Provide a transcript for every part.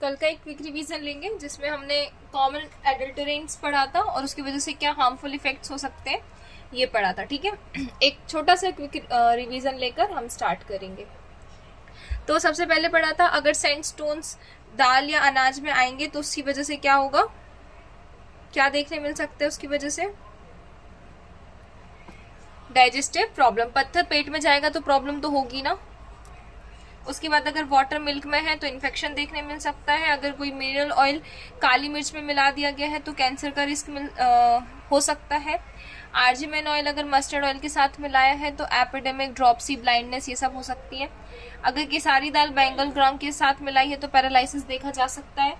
कल का एक क्विक रिवीजन लेंगे जिसमें हमने कॉमन एडल्टरेंट्स पढ़ा था और उसकी वजह से क्या हार्मफुल इफेक्ट्स हो सकते हैं ये पढ़ा था। ठीक है, एक छोटा सा क्विक रिवीजन लेकर हम स्टार्ट करेंगे। तो सबसे पहले पढ़ा था अगर सैंडस्टोन्स दाल या अनाज में आएंगे तो उसकी वजह से क्या होगा, क्या देखने मिल सकता है उसकी वजह से, डाइजेस्टिव प्रॉब्लम। पत्थर पेट में जाएगा तो प्रॉब्लम तो होगी ना। उसके बाद अगर वाटर मिल्क में है तो इन्फेक्शन देखने मिल सकता है। अगर कोई मिनरल ऑयल काली मिर्च में मिला दिया गया है तो कैंसर का रिस्क हो सकता है। आर्जिमेन ऑयल अगर मस्टर्ड ऑयल के साथ मिलाया है तो एपिडेमिक, ड्रॉपसी, ब्लाइंडनेस ये सब हो सकती है। अगर केसारी दाल बैंगल ग्राम के साथ मिलाई है तो पैरालिसिस देखा जा सकता है।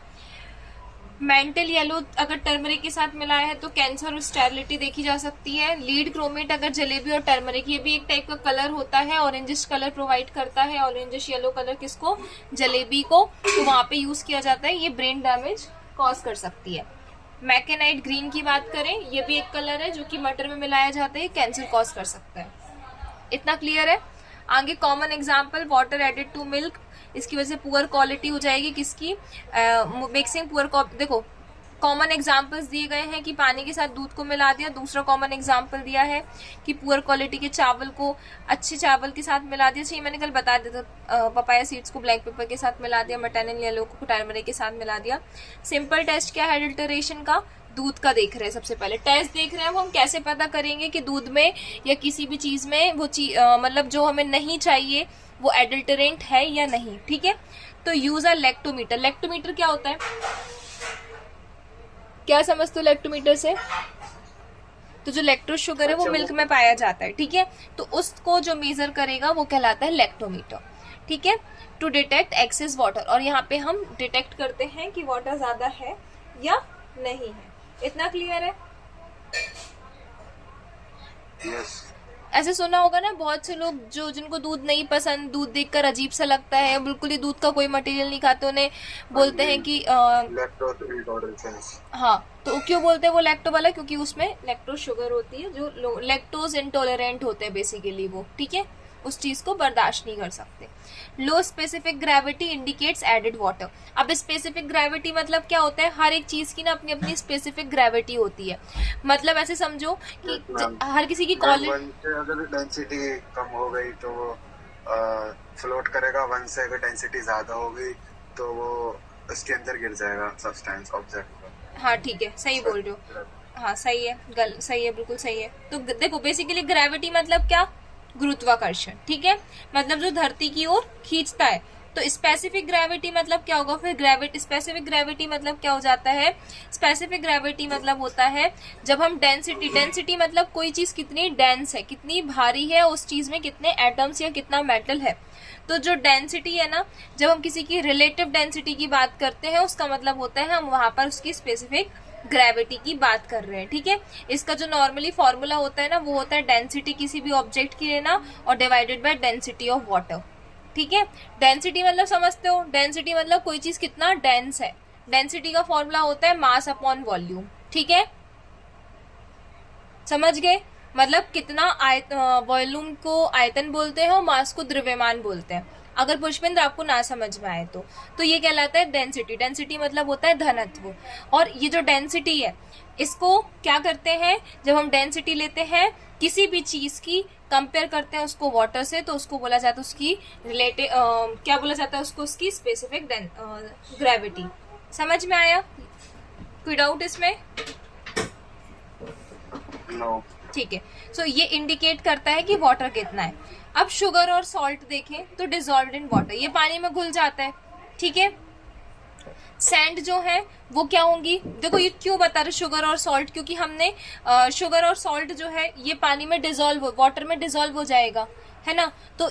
मेंटल येलो अगर टर्मरिक के साथ मिलाया है तो कैंसर और स्टेरिलिटी देखी जा सकती है। लीड क्रोमेट अगर जलेबी और टर्मरिक, ये भी एक टाइप का कलर होता है, ऑरेंजिश कलर प्रोवाइड करता है, ऑरेंजिश येलो कलर किसको, जलेबी को, तो वहां पे यूज किया जाता है। ये ब्रेन डैमेज कॉज कर सकती है। मैकेनाइट ग्रीन की बात करें, ये भी एक कलर है जो कि मटर में मिलाया जाता है, कैंसर कॉज कर सकता है। इतना क्लियर है। आगे common example water added to milk, इसकी वजह से पुअर क्वालिटी हो जाएगी किसकी, मिक्सिंग पुअर। देखो कॉमन एग्जाम्पल्स दिए गए हैं कि पानी के साथ दूध को मिला दिया। दूसरा कॉमन एग्जाम्पल दिया है कि पुअर क्वालिटी के चावल को अच्छे चावल के साथ मिला दिया। चाहिए मैंने कल बता दिया था, पपाया सीड्स को ब्लैक पेपर के साथ मिला दिया, मटन येलो को टर्मरिक के साथ मिला दिया। सिंपल टेस्ट क्या है एडल्टरेशन का, दूध का देख रहे हैं। सबसे पहले टेस्ट देख रहे हैं वो हम कैसे पता करेंगे कि दूध में या किसी भी चीज में वो मतलब जो हमें नहीं चाहिए वो एडल्टरेंट है या नहीं। ठीक है, तो यूज अ लैक्टोमीटर। लैक्टोमीटर क्या होता है, क्या समझते हो लैक्टोमीटर से? तो जो लैक्टोज शुगर है वो मिल्क में पाया जाता है। ठीक है, तो उसको जो मेजर करेगा वो कहलाता है लैक्टोमीटर। ठीक है, टू डिटेक्ट एक्सेस वाटर, और यहाँ पे हम डिटेक्ट करते हैं कि वाटर ज्यादा है या नहीं है। इतना क्लियर है? yes. ऐसे सुना होगा ना बहुत से लोग जो जिनको दूध नहीं पसंद, दूध देखकर अजीब सा लगता है, बिल्कुल ही दूध का कोई मटेरियल नहीं खाते, उन्हें बोलते हैं कि हाँ, तो क्यों बोलते हैं वो लैक्टो वाला, क्योंकि उसमें लैक्टोज शुगर होती है, जो लैक्टोज इंटॉलरेंट होते हैं बेसिकली वो। ठीक है, उस चीज को बर्दाश्त नहीं कर सकते। Low specific gravity indicates added water. अब स्पेसिफिक ग्रेविटी मतलब क्या होता है, हर एक चीज की ना अपनी अपनी स्पेसिफिक ग्रेविटी होती है। मतलब ऐसे समझो कि हर किसी की अगर डेंसिटी कम हो गई तो वो फ्लोट करेगा, वन से अगर डेंसिटी ज्यादा हो गई तो वो उसके अंदर गिर जाएगा सब्सटेंस ऑब्जेक्ट। हाँ ठीक है, सही बोल रहे हो। हाँ सही है, सही है, बिल्कुल सही है। तो देखो बेसिकली ग्रेविटी मतलब क्या, गुरुत्वाकर्षण। ठीक है, मतलब जो धरती की ओर खींचता है। तो स्पेसिफिक ग्रेविटी मतलब क्या होगा फिर, स्पेसिफिक ग्रेविटी मतलब क्या हो जाता है, स्पेसिफिक ग्रेविटी मतलब होता है जब हम डेंसिटी मतलब कोई चीज कितनी डेंस है, कितनी भारी है, उस चीज में कितने एटम्स या कितना मेटल है। तो जो डेंसिटी है ना, जब हम किसी की रिलेटिव डेंसिटी की बात करते हैं उसका मतलब होता है हम वहां पर उसकी स्पेसिफिक ग्रेविटी की बात कर रहे हैं। ठीक है, इसका जो नॉर्मली फॉर्मूला होता है ना वो होता है डेंसिटी किसी भी ऑब्जेक्ट की लेना और divided by density of water. ठीक है, डेंसिटी मतलब समझते हो, डेंसिटी मतलब कोई चीज कितना डेंस है। डेंसिटी का फॉर्मूला होता है मास अपॉन वॉल्यूम। ठीक है, समझ गए? मतलब कितना वॉल्यूम को आयतन बोलते हैं और मास को द्रव्यमान बोलते हैं। अगर पुष्पेंद्र आपको ना समझ में आए तो ये कहलाता है डेंसिटी। डेंसिटी मतलब होता है घनत्व। और ये जो डेंसिटी है इसको क्या करते हैं, जब हम डेंसिटी लेते हैं किसी भी चीज की, कंपेयर करते हैं उसको वाटर से, तो उसको बोला जाता है उसकी रिलेटिव क्या बोला जाता है उसको, उसकी स्पेसिफिक ग्रेविटी। समझ में आया? कोई डाउट इसमें? no. ठीक है, सो ये इंडिकेट करता है कि वाटर कितना है। अब शुगर और सॉल्ट देखें तो डिजॉल्व्ड इन वाटर, ये पानी में घुल जाता है। ठीक है, सैंड जो है वो क्या होंगी, देखो ये क्यों बता रहे शुगर और सॉल्ट, क्योंकि हमने शुगर और सॉल्ट जो है ये पानी में डिजॉल्व, वाटर में डिजॉल्व हो जाएगा, है ना। तो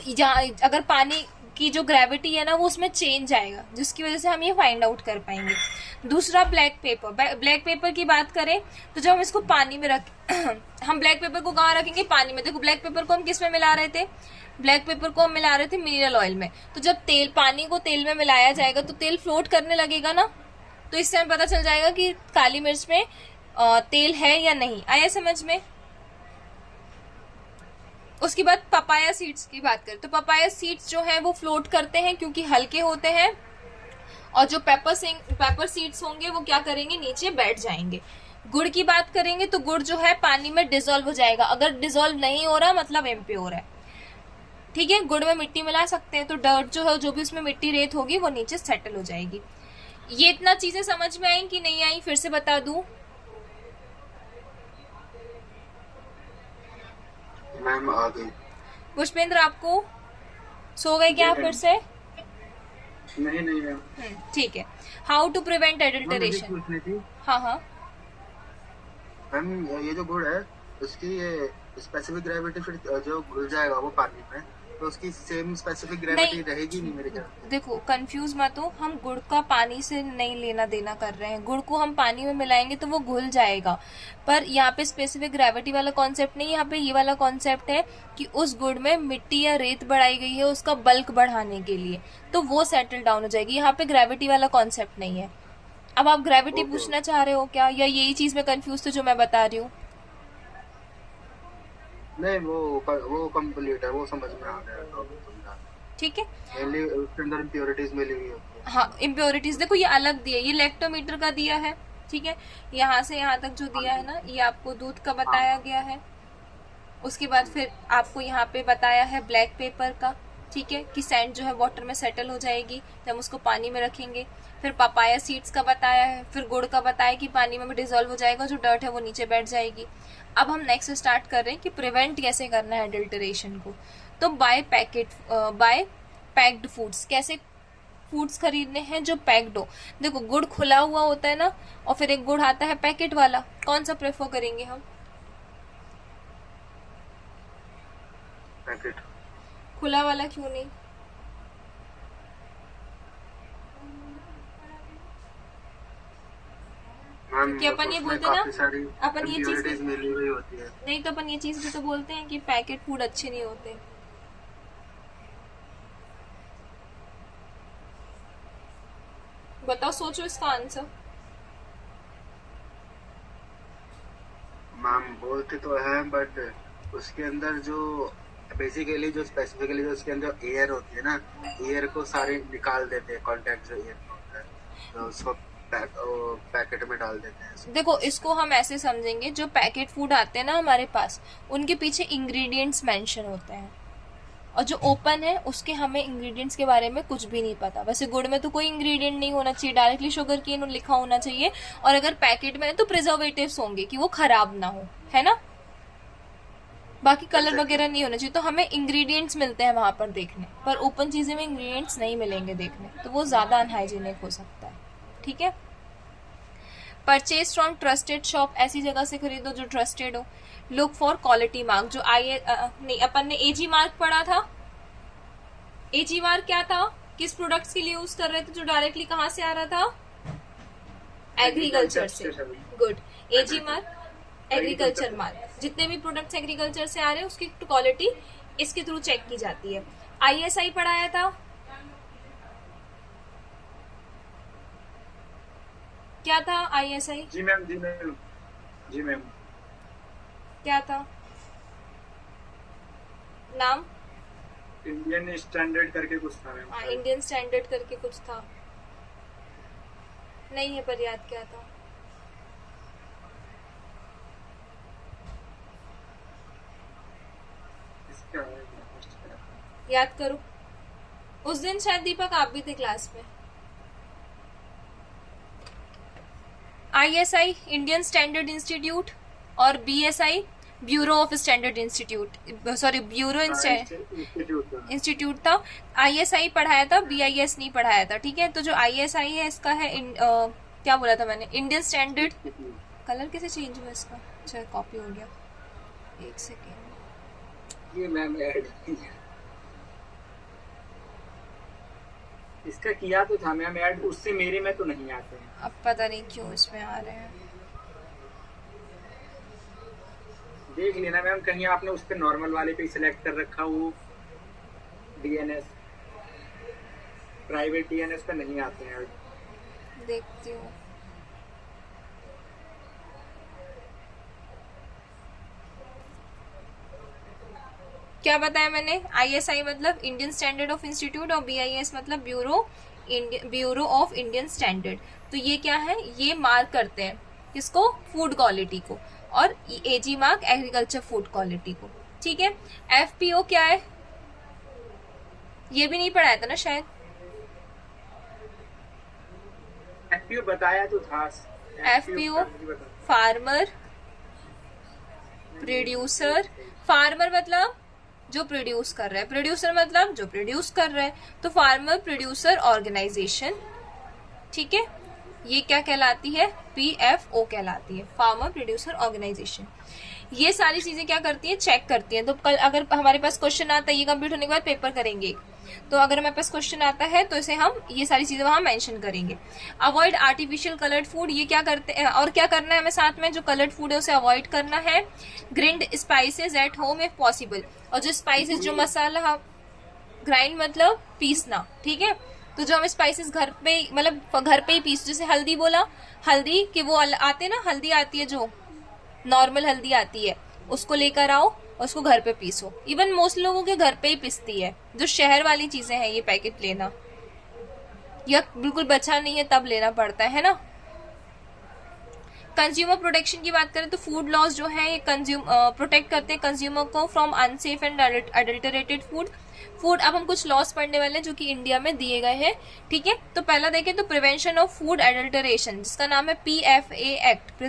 अगर पानी की जो ग्रेविटी है ना वो उसमें चेंज आएगा, जिसकी वजह से हम ये फाइंड आउट कर पाएंगे। दूसरा ब्लैक पेपर, ब्लैक पेपर की बात करें तो जब हम इसको पानी में रख हम ब्लैक पेपर को कहाँ रखेंगे, पानी में। देखो ब्लैक पेपर को हम किस में मिला रहे थे, ब्लैक पेपर को हम मिला रहे थे मिनरल ऑयल में। तो जब पानी को तेल में मिलाया जाएगा तो तेल फ्लोट करने लगेगा ना, तो इससे हमें पता चल जाएगा कि काली मिर्च में तेल है या नहीं। आया समझ में? उसके बाद पपाया सीड्स की बात करें तो पपाया सीड्स जो है वो फ्लोट करते हैं क्योंकि हल्के होते हैं और जो पेपर सीड्स होंगे वो क्या करेंगे, नीचे बैठ जाएंगे। गुड़ की बात करेंगे तो गुड़ जो है पानी में डिसॉल्व हो जाएगा, अगर डिसॉल्व नहीं हो रहा मतलब इम्प्योर है। ठीक है, गुड़ में मिट्टी मिला सकते हैं तो डर्ट जो है, जो भी उसमें मिट्टी रेत होगी वो नीचे सेटल हो जाएगी। ये इतना चीजें समझ में आई कि नहीं आई, फिर से बता दूं? मैम आ गई। पुष्पेंद्र आपको सो गए क्या फिर से? नहीं नहीं मैम। ठीक है। हाउ टू प्रिवेंट मुझे एडल्टरेशन। पूछनी थी हाँ हाँ, मैम, ये जो गुड़ है उसकी ये स्पेसिफिक ग्रेविटी फिर जो घुल जाएगा वो पानी में, तो उसकी सेम स्पेसिफिक ग्रेविटी नहीं रहेगी नहीं मेरे ख्याल देखो कंफ्यूज मत हो, हम गुड़ का पानी से नहीं लेना देना कर रहे हैं। गुड़ को हम पानी में मिलाएंगे तो वो घुल जाएगा, पर यहाँ पे स्पेसिफिक ग्रेविटी वाला कॉन्सेप्ट नहीं, यहाँ पे ये वाला कॉन्सेप्ट है कि उस गुड़ में मिट्टी या रेत बढ़ाई गई है उसका बल्क बढ़ाने के लिए, तो वो सेटल डाउन हो जाएगी। यहाँ पे ग्रेविटी वाला कॉन्सेप्ट नहीं है। अब आप ग्रेविटी पूछना चाह रहे हो क्या, या यही चीज में कंफ्यूज थे जो मैं बता रही हूँ? नहीं, वो कंप्लीट है, वो समझ में आ गया तो समझा। ठीक है। मेनली उसके अंदर इम्प्योरिटीज मिली हुई होती है। हाँ, इम्प्योरिटीज देखो ये अलग दिया, ये लेक्टोमीटर का दिया है। ठीक है, यहाँ से यहाँ तक जो दिया है ना, ये आपको दूध का बताया गया है। उसके बाद फिर आपको यहाँ पे बताया है ब्लैक पेपर का। ठीक है, कि सैंड जो है वाटर में सेटल हो जाएगी जब उसको पानी में रखेंगे। फिर पपाया सीड्स का बताया है, फिर गुड़ का बताया कि पानी में भी डिजोल्व हो जाएगा, जो डर्ट है वो नीचे बैठ जाएगी। अब हम नेक्स्ट स्टार्ट कर रहे हैं कि प्रिवेंट कैसे करना है एडल्टरेशन को। तो बाय पैक्ड फूड्स, कैसे फूड्स खरीदने हैं जो पैक्ड हो। देखो गुड़ खुला हुआ होता है ना, और फिर एक गुड़ आता है पैकेट वाला, कौन सा प्रेफर करेंगे हम? पैकेट। खुला वाला क्यों नहीं? मैम कि अपन ये उसमें बोलते ना, काफी सारी अपन ये चीज इम्प्योरिटीज मिली हुई होती है। नहीं, तो अपन ये चीज भी तो बोलते हैं कि पैकेट फूड अच्छे नहीं होते। बताओ, सोचो इसका आंसर। मैम बोलते तो हैं बट उसके अंदर जो बेसिकली जो स्पेसिफिकली जो उसके अंदर एयर होती है ना, एयर को सारे निकाल देते हैं, कॉन्टेक्ट जो एयर होता है तो उसको पैकेट में डाल देते हैं। देखो इसको हम ऐसे समझेंगे, जो पैकेट फूड आते हैं ना हमारे पास, उनके पीछे इंग्रेडिएंट्स मेंशन होते हैं, और जो ओपन है उसके हमें इंग्रेडिएंट्स के बारे में कुछ भी नहीं पता। वैसे गुड़ में तो कोई इंग्रेडिएंट नहीं होना चाहिए, डायरेक्टली शुगर केन लिखा होना चाहिए, और अगर पैकेट में है तो प्रिजर्वेटिव्स होंगे कि वो खराब ना हो, है ना। बाकी कलर वगैरह नहीं होना चाहिए। तो हमें इंग्रेडिएंट्स मिलते हैं वहां पर देखने, पर ओपन चीजें में इंग्रेडिएंट्स नहीं मिलेंगे देखने, तो वो ज्यादा अनहाइजीनिक हो सकता है। ठीक है। परचेज फ्रॉम ट्रस्टेड शॉप, ऐसी जगह से खरीदो जो ट्रस्टेड हो। लुक फॉर क्वालिटी मार्क, जो नहीं, अपन ने एजी मार्क पढ़ा था। एजी मार्क क्या था, किस प्रोडक्ट्स के लिए यूज कर रहे थे, जो डायरेक्टली कहाँ से आ रहा था? एग्रीकल्चर से। गुड। एजी मार्क, एग्रीकल्चर मार्क, जितने भी प्रोडक्ट्स एग्रीकल्चर से आ रहे हैं उसकी क्वालिटी इसके थ्रू चेक की जाती है। आईएसआई पढ़ाया था, क्या था आईएसआई? जी मैम, जी मैम, जी मैम। क्या था नाम? इंडियन स्टैंडर्ड करके कुछ था मैम। हाँ, इंडियन स्टैंडर्ड करके कुछ था, नहीं है पर याद क्या था? याद करो, उस दिन शायद दीपक आप भी थे क्लास में। आईएसआई इंडियन स्टैंडर्ड इंस्टीट्यूट, और BSI bureau of standard institute, sorry bureau institute था। आईएसआई पढ़ाया था, बीआईएस नहीं पढ़ाया था। ठीक है, तो जो आईएसआई है इसका है क्या बोला था मैंने, इंडियन स्टैंडर्ड। कलर कैसे चेंज हुआ इसका? अच्छा कॉपी हो गया, एक सेकेंड। ये मैम ऐड इसका किया तो था मैम ऐड, उससे मेरे में तो नहीं आते हैं। अब पता नहीं क्यों इसमें आ रहे हैं। देख लेना मैम, कहीं आपने उस पे नॉर्मल वाले पे सिलेक्ट कर रखा हो, डीएनएस प्राइवेट डीएनएस पे नहीं आते हैं। देखती हूँ। क्या बताया मैंने? आईएसआई मतलब इंडियन स्टैंडर्ड ऑफ इंस्टीट्यूट, और बीआईएस मतलब bureau bureau of Indian standard. तो ये क्या है, ये मार्क करते हैं किसको, फूड क्वालिटी को, और एजी मार्क एग्रीकल्चर फूड क्वालिटी को। ठीक है। एफपीओ क्या है, ये भी नहीं पढ़ाया था ना शायद। एफपीओ बताया तो था। एफपीओ फार्मर प्रोड्यूसर, फार्मर मतलब जो प्रोड्यूस कर रहा है, प्रोड्यूसर मतलब जो प्रोड्यूस कर रहा है, तो फार्मर प्रोड्यूसर ऑर्गेनाइजेशन। ठीक है, ये क्या कहलाती है, पीएफओ कहलाती है, फार्मर प्रोड्यूसर ऑर्गेनाइजेशन। ये सारी चीजें क्या करती है, चेक करती है। तो कल अगर हमारे पास क्वेश्चन आता है, ये कंप्लीट होने के बाद पेपर करेंगे, तो अगर हमारे पास क्वेश्चन आता है तो इसे हम ये सारी चीजें वहां मेंशन करेंगे। अवॉइड आर्टिफिशियल कलर्ड फूड, ये क्या करते हैं और क्या करना है हमें साथ में, जो कलर्ड फूड है उसे अवॉइड करना है। Grind spices at home if possible, और जो स्पाइसेस, जो मसाला, ग्राइंड मतलब पीसना, ठीक है, तो जो हम स्पाइसेस घर पे मतलब घर पे ही पीस, जैसे हल्दी बोला, हल्दी के वो आते ना, हल्दी आती है जो नॉर्मल हल्दी आती है, उसको लेकर आओ और उसको घर पे पीसो। इवन मोस्ट लोगों के घर पे ही पिसती है, जो शहर वाली चीजें हैं ये पैकेट लेना, या बिल्कुल बचा नहीं है तब लेना पड़ता है ना। कंज्यूमर प्रोटेक्शन की बात करें तो फूड लॉज जो है ये प्रोटेक्ट करते हैं कंज्यूमर को from unsafe and adulterated food. अब हम कुछ लॉस पढ़ने वाले हैं जो कि इंडिया में दिए गए हैं। ठीक है, तो पहला देखें तो प्रिवेंशन ऑफ फूड एडल्टरेशन, जिसका नाम है पीएफए एक्ट।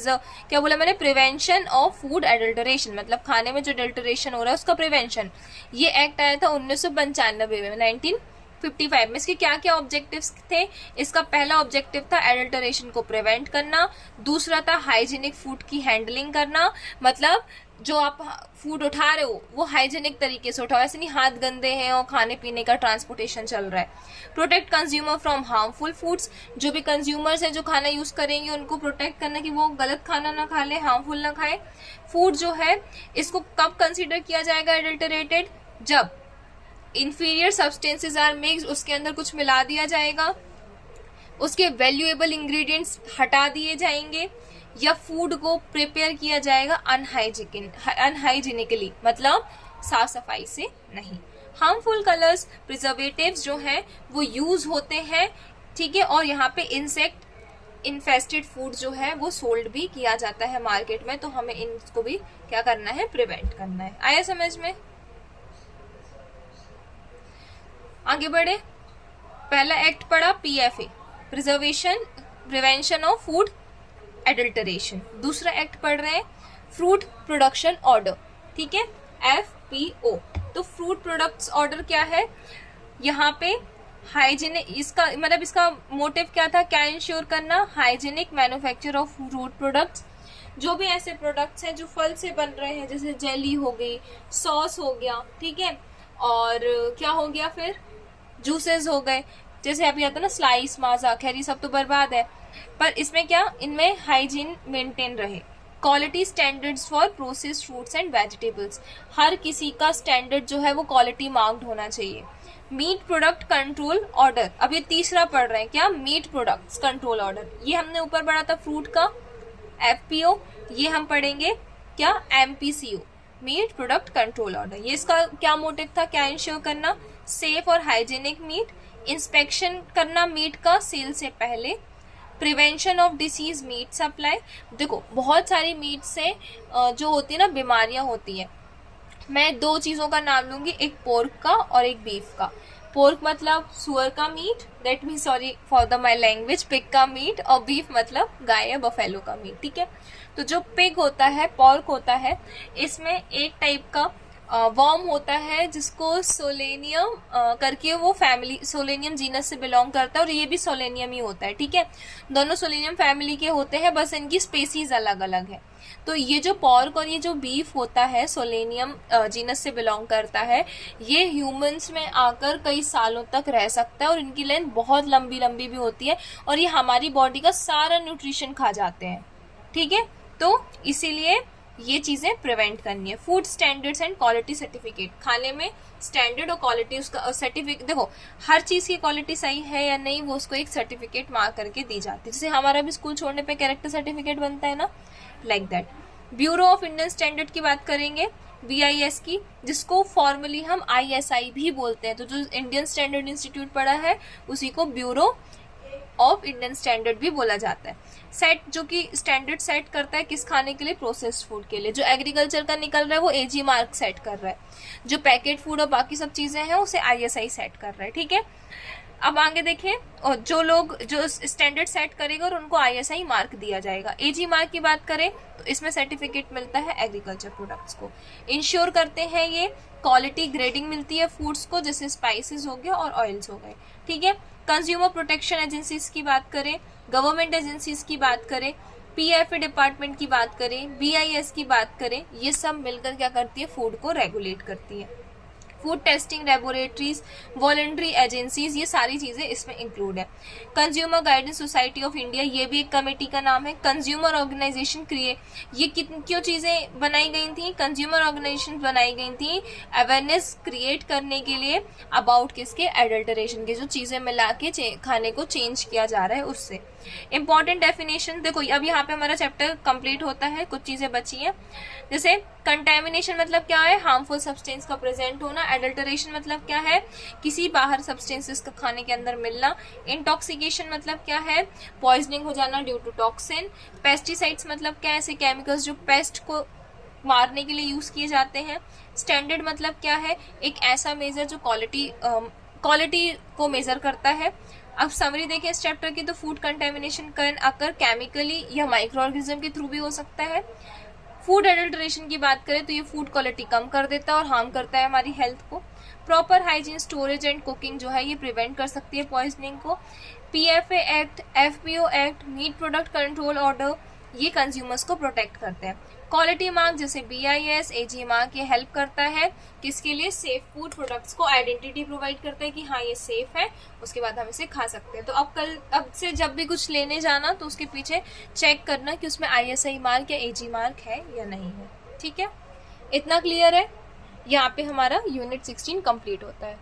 क्या बोला मैंने, प्रिवेंशन ऑफ फूड एडल्टरेशन, मतलब खाने में जो एडल्टरेशन हो रहा है उसका प्रिवेंशन। ये एक्ट आया था 1995 में, 1955 में। इसके क्या क्या ऑब्जेक्टिव्स थे, इसका पहला ऑब्जेक्टिव था एडल्टरेशन को प्रिवेंट करना, दूसरा था हाइजीनिक फूड की हैंडलिंग करना, मतलब जो आप फूड उठा रहे हो वो हाइजीनिक तरीके से उठाओ, ऐसे नहीं हाथ गंदे हैं और खाने पीने का ट्रांसपोर्टेशन चल रहा है। Protect consumer from harmful foods, जो भी कंज्यूमर्स हैं जो खाना यूज करेंगे उनको प्रोटेक्ट करना कि वो गलत खाना ना खा ले, हार्मफुल ना खाए। फूड जो है इसको कब कंसिडर किया जाएगा एडल्टरेटेड, जब इंफीरियर सब्सटेंसेज आर मिक्स्ड, उसके अंदर कुछ मिला दिया जाएगा, उसके वैल्यूएबल इंग्रेडिएंट्स हटा दिए जाएंगे, या फूड को प्रिपेयर किया जाएगा अनहाइजीनिकली, मतलब साफ सफाई से नहीं। हार्मफुल कलर्स, प्रिजर्वेटिव्स जो हैं वो यूज होते हैं। ठीक है, और यहाँ पे इंसेक्ट इन्फेस्टेड फूड जो है वो सोल्ड भी किया जाता है मार्केट में, तो हमें इनको भी क्या करना है, प्रिवेंट करना है। आया समझ में? आगे बढ़े, पहला एक्ट पढ़ा PFA, prevention of food adulteration. दूसरा एक्ट पढ़ रहे हैं फ्रूट प्रोडक्शन ऑर्डर, ठीक है, एफपीओ। तो फ्रूट प्रोडक्ट्स ऑर्डर क्या है, यहाँ पे हाइजीनिक, इसका मतलब इसका मोटिव क्या था, क्या इंश्योर करना, hygienic manufacture of fruit products. जो भी ऐसे प्रोडक्ट्स हैं जो फल से बन रहे हैं, जैसे जेली हो गई, सॉस हो गया, ठीक है, और क्या हो गया फिर, जूसेस हो गए, जैसे अभी आता ना स्लाइस, माजा, खैर ये सब तो बर्बाद है, पर इसमें क्या, इनमें हाइजीन मेंटेन रहे। Quality standards for processed fruits and vegetables, हर किसी का स्टैंडर्ड जो है वो क्वालिटी मार्क्ड होना चाहिए। मीट प्रोडक्ट कंट्रोल ऑर्डर, अब ये तीसरा पढ़ रहे हैं क्या, मीट प्रोडक्ट्स कंट्रोल ऑर्डर। ये हमने ऊपर पढ़ा था फ्रूट का एफपीओ, ये हम पढ़ेंगे क्या, एमपीसीओ, मीट प्रोडक्ट कंट्रोल ऑर्डर। ये इसका क्या मोटिव था, क्या इंश्योर करना, सेफ और हाइजीनिक मीट, इंस्पेक्शन करना मीट का सेल से पहले, prevention of disease meat supply. देखो बहुत सारी मीट से जो होती है ना बीमारियां होती है, मैं दो चीजों का नाम लूंगी, एक पोर्क का और एक बीफ का। पोर्क मतलब सुअर का meat, that mean sorry for the my language, pig का मीट, और बीफ मतलब गाय या बफेलो का मीट। ठीक है, तो जो पिग होता है, पोर्क होता है, इसमें एक टाइप का वर्म होता है जिसको सोलेनियम करके, वो फैमिली सोलेनियम जीनस से बिलोंग करता है, और ये भी सोलेनियम ही होता है। ठीक है, दोनों सोलेनियम फैमिली के होते हैं, बस इनकी स्पेसीज अलग अलग है। तो ये जो पॉर्क और ये जो बीफ होता है सोलेनियम जीनस से बिलोंग करता है, ये ह्यूमंस में आकर कई सालों तक रह सकता है, और इनकी लेंथ बहुत लंबी लंबी भी होती है, और ये हमारी बॉडी का सारा न्यूट्रिशन खा जाते हैं। ठीक है, तो इसीलिए ये चीजें प्रिवेंट करनी है। Food standards and quality certificate, खाने में स्टैंडर्ड और क्वालिटी, उसका सर्टिफिकेट, देखो हर चीज की क्वालिटी सही है या नहीं वो उसको एक सर्टिफिकेट मार्क करके दी जाती है, जैसे हमारा भी स्कूल छोड़ने पे कैरेक्टर सर्टिफिकेट बनता है ना, like that. Bureau of Indian standard की बात करेंगे, BIS की, जिसको फॉर्मली हम ISI भी बोलते हैं। तो जो इंडियन स्टैंडर्ड इंस्टीट्यूट पढ़ा है उसी को ब्यूरो ऑफ इंडियन स्टैंडर्ड भी बोला जाता है। सेट, जो कि स्टैंडर्ड सेट करता है किस खाने के लिए, प्रोसेस्ड फूड के लिए। जो एग्रीकल्चर का निकल रहा है वो AG मार्क सेट कर रहा है, जो पैकेट फूड और बाकी सब चीजें हैं उसे ISI सेट कर रहा है, ठीक है। अब आगे देखें, और जो लोग जो स्टैंडर्ड सेट करेगा और उनको ISI मार्क दिया जाएगा। AG मार्क की बात करें तो इसमें सर्टिफिकेट मिलता है एग्रीकल्चर प्रोडक्ट्स को। इंश्योर करते हैं ये क्वालिटी ग्रेडिंग मिलती है फूड्स को, जैसे स्पाइसेस हो गया और ऑयल्स हो गए, ठीक है। कंज्यूमर प्रोटेक्शन एजेंसीज की बात करें, गवर्नमेंट एजेंसीज की बात करें, PFA डिपार्टमेंट की बात करें, BIS की बात करें, ये सब मिलकर क्या करती है, फूड को रेगुलेट करती है। Food testing laboratories, voluntary agencies, ये सारी चीजें इसमें इंक्लूड है। Consumer guidance society of India, ये भी एक कमेटी का नाम है। कंज्यूमर ऑर्गेनाइजेशन क्रिएट, ये क्यों चीजें बनाई गई थी, कंज्यूमर ऑर्गेनाइजेशन बनाई गई थी अवेयरनेस क्रिएट करने के लिए अबाउट किसके, एडल्टरेशन के, जो चीजें मिला के खाने को चेंज किया जा रहा है उससे। इंपॉर्टेंट डेफिनेशन देखो, अब यहाँ पे हमारा चैप्टर कंप्लीट होता है, कुछ चीजें बची हैं। जैसे कंटेमिनेशन मतलब क्या है, हार्मफुल सब्सटेंस का प्रेजेंट होना। एडल्टरेशन मतलब क्या है, किसी बाहर सब्सटेंसेस का खाने के अंदर मिलना। इंटॉक्सिकेशन मतलब क्या है, पॉइजनिंग हो जाना ड्यू टू टॉक्सिन। पेस्टिसाइड्स मतलब क्या है, ऐसे केमिकल्स जो पेस्ट को मारने के लिए यूज किए जाते हैं। स्टैंडर्ड मतलब क्या है, एक ऐसा मेजर जो क्वालिटी को मेजर करता है। अब समरी देखें इस चैप्टर की, तो food contamination can occur chemically या माइक्रो ऑर्गेनिज्म के थ्रू भी हो सकता है। फूड एडल्टरेशन की बात करें तो ये फूड क्वालिटी कम कर देता है और हार्म करता है हमारी हेल्थ को। Proper hygiene, storage and cooking जो है ये प्रिवेंट कर सकती है पॉइजनिंग को। PFA act, FBO act, meat product control order, ये कंज्यूमर्स को प्रोटेक्ट करते हैं। क्वालिटी मार्क जैसे BIS, AG मार्क, ये हेल्प करता है किसके लिए, सेफ फूड प्रोडक्ट्स को आइडेंटिटी प्रोवाइड करता है कि हाँ ये सेफ है, उसके बाद हम इसे खा सकते हैं। तो अब से जब भी कुछ लेने जाना तो उसके पीछे चेक करना कि उसमें ISI मार्क या AG मार्क है या नहीं है, ठीक है। इतना क्लियर है। यहाँ पे हमारा यूनिट 16 कंप्लीट होता है।